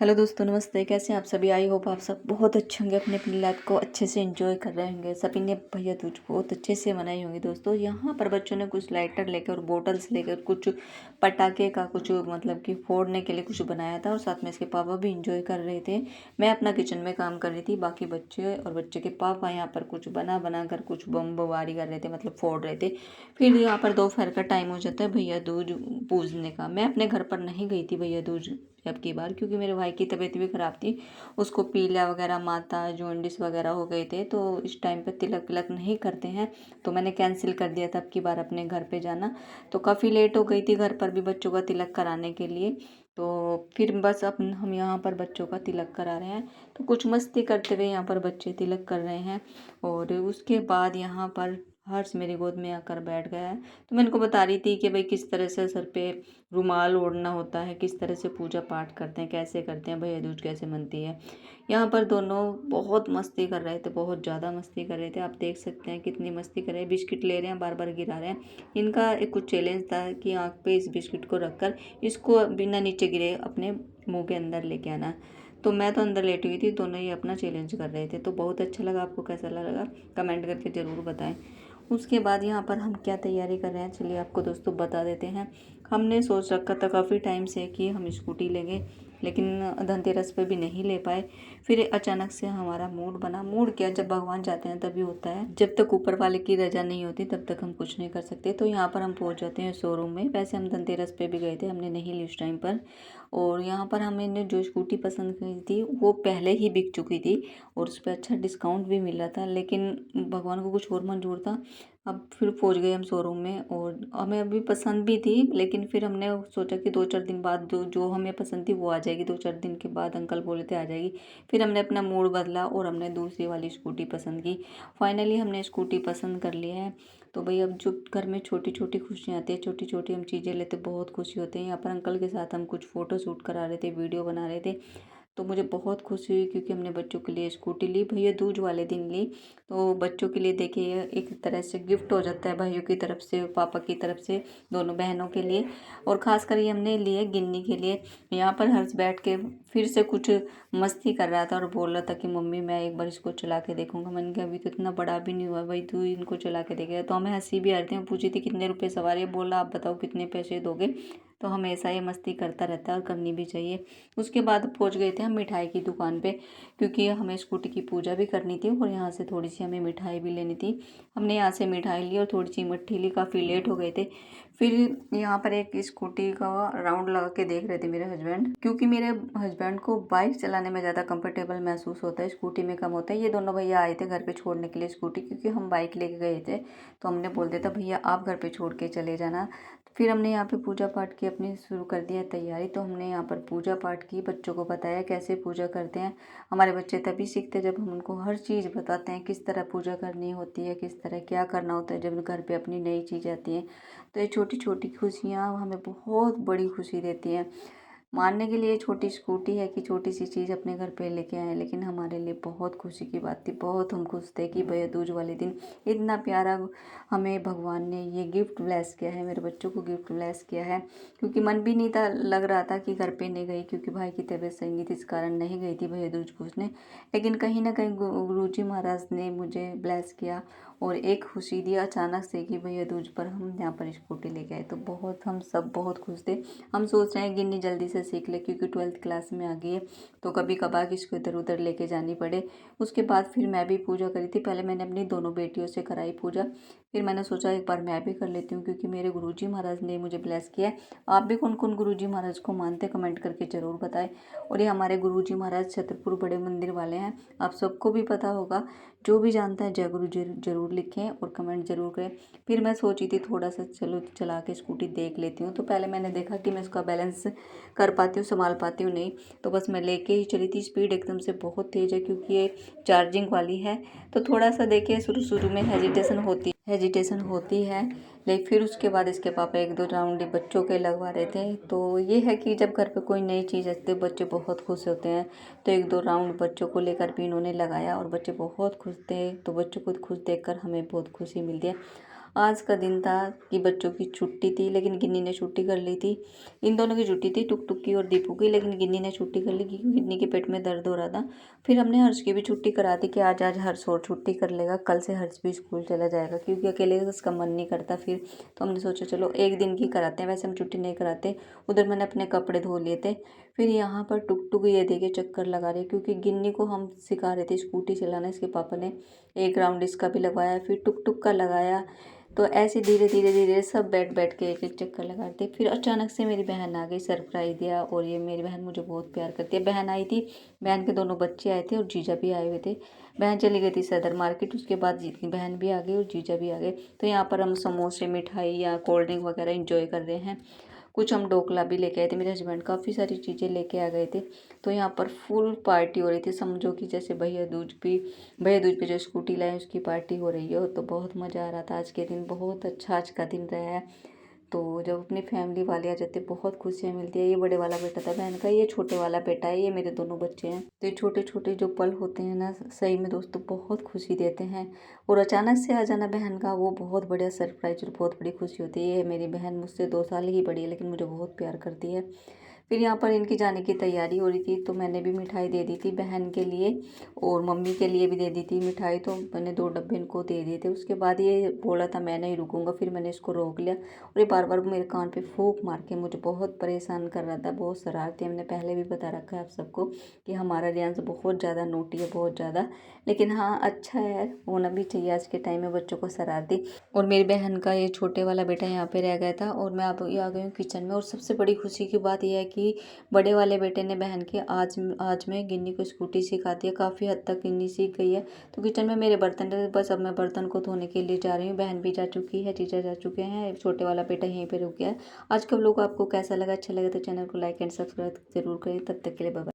Hello दोस्तों, नमस्ते। कैसे हैं आप सभी? आई होप आप सब बहुत अच्छे होंगे, अपनी अपनी लाइफ को अच्छे से एंजॉय कर रहे होंगे। सभी ने भैया दूज बहुत अच्छे से मनाई होंगी। दोस्तों, यहाँ पर बच्चों ने कुछ लाइटर लेकर और बोटल्स लेकर कुछ पटाखे का कुछ मतलब कि फोड़ने के लिए कुछ बनाया था और साथ में इसके पापा भी इंजॉय कर रहे थे। मैं अपना किचन में काम कर रही थी, बाकी बच्चे और बच्चे के पापा यहाँ पर कुछ बना कर कुछ बमबारी कर रहे थे, मतलब फोड़ रहे थे। फिर यहाँ पर दोपहर का टाइम हो जाता है भैया दूज पूजने का। मैं अपने घर पर नहीं गई थी भैया दूज अब की बार, क्योंकि मेरे भाई की तबीयत भी ख़राब थी। उसको पीलिया वगैरह, माता जॉन्डिस वगैरह हो गए थे, तो इस टाइम पे तिलक विलक नहीं करते हैं, तो मैंने कैंसिल कर दिया था अब की बार अपने घर पे जाना। तो काफ़ी लेट हो गई थी घर पर भी बच्चों का तिलक कराने के लिए। तो फिर बस अब हम यहाँ पर बच्चों का तिलक करा रहे हैं, तो कुछ मस्ती करते हुए यहाँ पर बच्चे तिलक कर रहे हैं। और उसके बाद यहाँ पर हर्ष मेरी गोद में आकर बैठ गया है। तो मैं इनको बता रही थी कि भाई किस तरह से सर पे रुमाल ओढ़ना होता है, किस तरह से पूजा पाठ करते हैं, कैसे करते हैं, भैया दूज कैसे मनती है। यहाँ पर दोनों बहुत मस्ती कर रहे थे, बहुत ज़्यादा मस्ती कर रहे थे। आप देख सकते हैं कितनी मस्ती कर रहे हैं। बिस्किट ले रहे हैं, बार बार गिरा रहे हैं। इनका एक कुछ चैलेंज था कि आँख पे इस बिस्किट को रखकर इसको बिना नीचे गिरे अपने मुँह के अंदर लेके आना। तो मैं तो अंदर लेटी हुई थी, दोनों ही अपना चैलेंज कर रहे थे। तो बहुत अच्छा लगा। आपको कैसा लगा कमेंट करके ज़रूर बताएं। उसके बाद यहाँ पर हम क्या तैयारी कर रहे हैं, चलिए आपको दोस्तों बता देते हैं। हमने सोच रखा था काफ़ी टाइम से कि हम स्कूटी लेंगे, लेकिन धनतेरस पे भी नहीं ले पाए। फिर अचानक से हमारा मूड बना। मूड क्या, जब भगवान जाते हैं तभी होता है। जब तक ऊपर वाले की रजा नहीं होती तब तक हम कुछ नहीं कर सकते। तो यहाँ पर हम पहुँच जाते हैं शोरूम में। वैसे हम धनतेरस पे भी गए थे, हमने नहीं ली उस टाइम पर। और यहाँ पर हमने जो स्कूटी पसंद की थी वो पहले ही बिक चुकी थी और उस पर अच्छा डिस्काउंट भी मिल रहा था, लेकिन भगवान को कुछ और मंजूर था। अब फिर पहुंच गए हम शोरूम में और हमें अभी पसंद भी थी, लेकिन फिर हमने सोचा कि 2-4 दिन बाद जो हमें पसंद थी वो आ जाएगी। 2-4 दिन के बाद अंकल बोले थे आ जाएगी। फिर हमने अपना मूड बदला और हमने दूसरी वाली स्कूटी पसंद की। फाइनली हमने स्कूटी पसंद कर लिया है। तो भाई अब जो घर में छोटी छोटी खुशियाँ आती है, छोटी छोटी हम चीज़ें लेते बहुत खुशी होते हैं। यहाँ पर अंकल के साथ हम कुछ फ़ोटो शूट करा रहे थे, वीडियो बना रहे थे। तो मुझे बहुत खुशी हुई क्योंकि हमने बच्चों के लिए स्कूटी ली, भैया दूज वाले दिन ली। तो बच्चों के लिए देखिए एक तरह से गिफ्ट हो जाता है, भाइयों की तरफ से पापा की तरफ से दोनों बहनों के लिए। और ख़ासकर ये हमने लिए गिन्नी के लिए। यहाँ पर हर्ष बैठ के फिर से कुछ मस्ती कर रहा था और बोल रहा था कि मम्मी मैं एक बार इसको चला के देखूंगा। मैंने कहा अभी तो इतना बड़ा भी नहीं हुआ भाई, तू इनको चला के देखेगा। तो हमें हंसी भी आ रही थी। मैं पूछी थी कितने रुपए सवारी है, बोला आप बताओ कितने पैसे दोगे। तो हमेशा ये मस्ती करता रहता है और करनी भी चाहिए। उसके बाद पहुंच गए थे हम मिठाई की दुकान पे, क्योंकि हमें स्कूटी की पूजा भी करनी थी और यहाँ से थोड़ी सी हमें मिठाई भी लेनी थी। हमने यहाँ से मिठाई ली और थोड़ी सी मट्ठी ली, काफ़ी लेट हो गए थे। फिर यहाँ पर एक स्कूटी का राउंड लगा के देख रहे थे मेरे हस्बैंड, क्योंकि मेरे हस्बैंड को बाइक चलाने में ज़्यादा कंफर्टेबल महसूस होता है, स्कूटी में कम होता है। ये दोनों भैया आए थे घर पे छोड़ने के लिए स्कूटी, क्योंकि हम बाइक लेके गए थे। तो हमने बोल दिया था भैया आप घर पे छोड़ के चले जाना। फिर हमने यहाँ पे पूजा पाठ की अपनी शुरू कर दिया तैयारी। तो हमने यहाँ पर पूजा पाठ की, बच्चों को बताया कैसे पूजा करते हैं। हमारे बच्चे तभी सीखते जब हम उनको हर चीज़ बताते हैं, किस तरह पूजा करनी होती है, किस तरह क्या करना होता है जब घर पे अपनी नई चीज़ आती है। तो ये छोटी छोटी खुशियाँ हमें बहुत बड़ी खुशी देती हैं। मानने के लिए छोटी स्कूटी है कि छोटी सी चीज़ अपने घर पे लेके आए, लेकिन हमारे लिए बहुत खुशी की बात थी। बहुत हम खुश थे कि भैया दूज वाले दिन इतना प्यारा हमें भगवान ने ये गिफ्ट ब्लेस किया है, मेरे बच्चों को गिफ्ट ब्लेस किया है। क्योंकि मन भी नहीं था, लग रहा था कि घर पे नहीं गई, क्योंकि भाई की तबीयत सही नहीं थी, इस कारण नहीं गई थी भैया दूज पूजने। लेकिन कहीं ना कहीं गुरुजी महाराज ने मुझे ब्लेस किया और एक खुशी दी अचानक से कि भैया दूज पर हम यहाँ पर स्कूटी लेके आए। तो बहुत हम सब बहुत खुश थे। हम सोच रहे हैं गिन्नी जल्दी से सीख ले, क्योंकि 12th क्लास में आ गई है, तो कभी कभार इसको इधर उधर लेके जानी पड़े। उसके बाद फिर मैं भी पूजा करी थी। पहले मैंने अपनी दोनों बेटियों से कराई पूजा, फिर मैंने सोचा एक बार मैं भी कर लेती हूँ, क्योंकि मेरे गुरुजी महाराज ने मुझे ब्लेस किया है। आप भी कौन कौन गुरुजी महाराज को मानते हैं कमेंट करके ज़रूर बताएं। और ये हमारे गुरुजी महाराज छतरपुर बड़े मंदिर वाले हैं, आप सबको भी पता होगा। जो भी जानता है जय गुरु जरूर लिखें और कमेंट जरूर करें। फिर मैं सोची थी थोड़ा सा चलो चला के स्कूटी देख लेती हूँ। तो पहले मैंने देखा कि मैं उसका बैलेंस कर पाती हूँ, संभाल पाती हूँ नहीं, तो बस मैं लेके ही चली थी। स्पीड एकदम से बहुत तेज़ है क्योंकि ये चार्जिंग वाली है। तो थोड़ा सा देखिए शुरू शुरू में हेजिटेशन होती है, लेकिन फिर उसके बाद इसके पापा 1-2 राउंड बच्चों के लगवा रहे थे। तो ये है कि जब घर पे कोई नई चीज़ आती है बच्चे बहुत खुश होते हैं। तो 1-2 राउंड बच्चों को लेकर भी इन्होंने लगाया और बच्चे बहुत खुश थे। तो बच्चों को खुश देखकर हमें बहुत खुशी मिलती है। आज का दिन था कि बच्चों की छुट्टी थी, लेकिन गिन्नी ने छुट्टी कर ली थी। इन दोनों की छुट्टी थी, टुक टुक की और दीपू की, लेकिन गिन्नी ने छुट्टी कर ली क्योंकि गिन्नी के पेट में दर्द हो रहा था। फिर हमने हर्ष की भी छुट्टी करा दी कि आज आज हर्ष और छुट्टी कर लेगा, कल से हर्ष भी स्कूल चला जाएगा क्योंकि अकेले उसका मन नहीं करता फिर। तो हमने सोचा चलो एक दिन की कराते हैं, वैसे हम छुट्टी नहीं कराते। उधर मैंने अपने कपड़े धो लिए थे। फिर यहाँ पर टुक टुक ये देखे चक्कर लगा रही है क्योंकि गिन्नी को हम सिखा रहे थे स्कूटी चलाना। इसके पापा ने एक राउंड इसका भी लगवाया, फिर टुक टुक का लगाया। तो ऐसे धीरे धीरे धीरे सब बैठ बैठ के एक एक चक्कर लगाते। फिर अचानक से मेरी बहन आ गई, सरप्राइज दिया। और ये मेरी बहन मुझे बहुत प्यार करती है। बहन आई थी, बहन के दोनों बच्चे आए थे और जीजा भी आए हुए थे। बहन चली गई थी सदर मार्केट, उसके बाद जितनी बहन भी आ गई और जीजा भी आ गए। तो यहाँ पर हम समोसे, मिठाई या कोल्ड ड्रिंक वगैरह इंजॉय कर रहे हैं। कुछ हम ढोकला भी लेके आए थे, मेरे हस्बैंड काफ़ी सारी चीज़ें लेके आ गए थे। तो यहाँ पर फुल पार्टी हो रही थी, समझो कि जैसे भैया दूज पे जो स्कूटी लाए उसकी पार्टी हो रही हो। तो बहुत मज़ा आ रहा था। आज के दिन बहुत अच्छा आज का दिन रहा है। तो जब अपनी फैमिली वाले आ जाते बहुत खुशियाँ मिलती है। ये बड़े वाला बेटा था बहन का, ये छोटे वाला बेटा है, ये मेरे दोनों बच्चे हैं। तो ये छोटे छोटे जो पल होते हैं ना, सही में दोस्तों बहुत खुशी देते हैं। और अचानक से आ जाना बहन का, वो बहुत बढ़िया सरप्राइज और बहुत बड़ी खुशी होती है। ये मेरी बहन मुझसे 2 साल ही बड़ी है, लेकिन मुझे बहुत प्यार करती है। फिर यहाँ पर इनकी जाने की तैयारी हो रही थी, तो मैंने भी मिठाई दे दी थी बहन के लिए और मम्मी के लिए भी दे दी थी मिठाई। तो मैंने 2 डब्बे इनको दे दिए थे। उसके बाद ये बोला था मैं नहीं रुकूंगा, फिर मैंने इसको रोक लिया। और ये बार बार मेरे कान पे फूंक मार के मुझे बहुत परेशान कर रहा था, बहुत शरारती। हमने पहले भी बता रखा है आप सबको कि हमारा रियांश बहुत ज़्यादा नोटी है, बहुत ज़्यादा। लेकिन हाँ, अच्छा है, होना भी चाहिए आज के टाइम में बच्चों को शरारती। और मेरी बहन का ये छोटे वाला बेटा यहाँ पे रह गया था और मैं अब आ गई हूँ किचन में। और सबसे बड़ी खुशी की बात यह है कि बड़े वाले बेटे ने बहन के आज मैं गिन्नी को स्कूटी सिखा दी है। काफ़ी हद तक गिन्नी सीख गई है। तो किचन में मेरे बर्तन थे, बस अब मैं बर्तन को धोने के लिए जा रही हूँ। बहन भी जा चुकी है, जीजा जा चुके हैं, छोटे वाला बेटा यहीं पे रुक गया है। आज का व्लॉग आपको कैसा लगा? अच्छा लगा तो चैनल को लाइक एंड सब्सक्राइब जरूर करें। तब तक के लिए बाय बाय।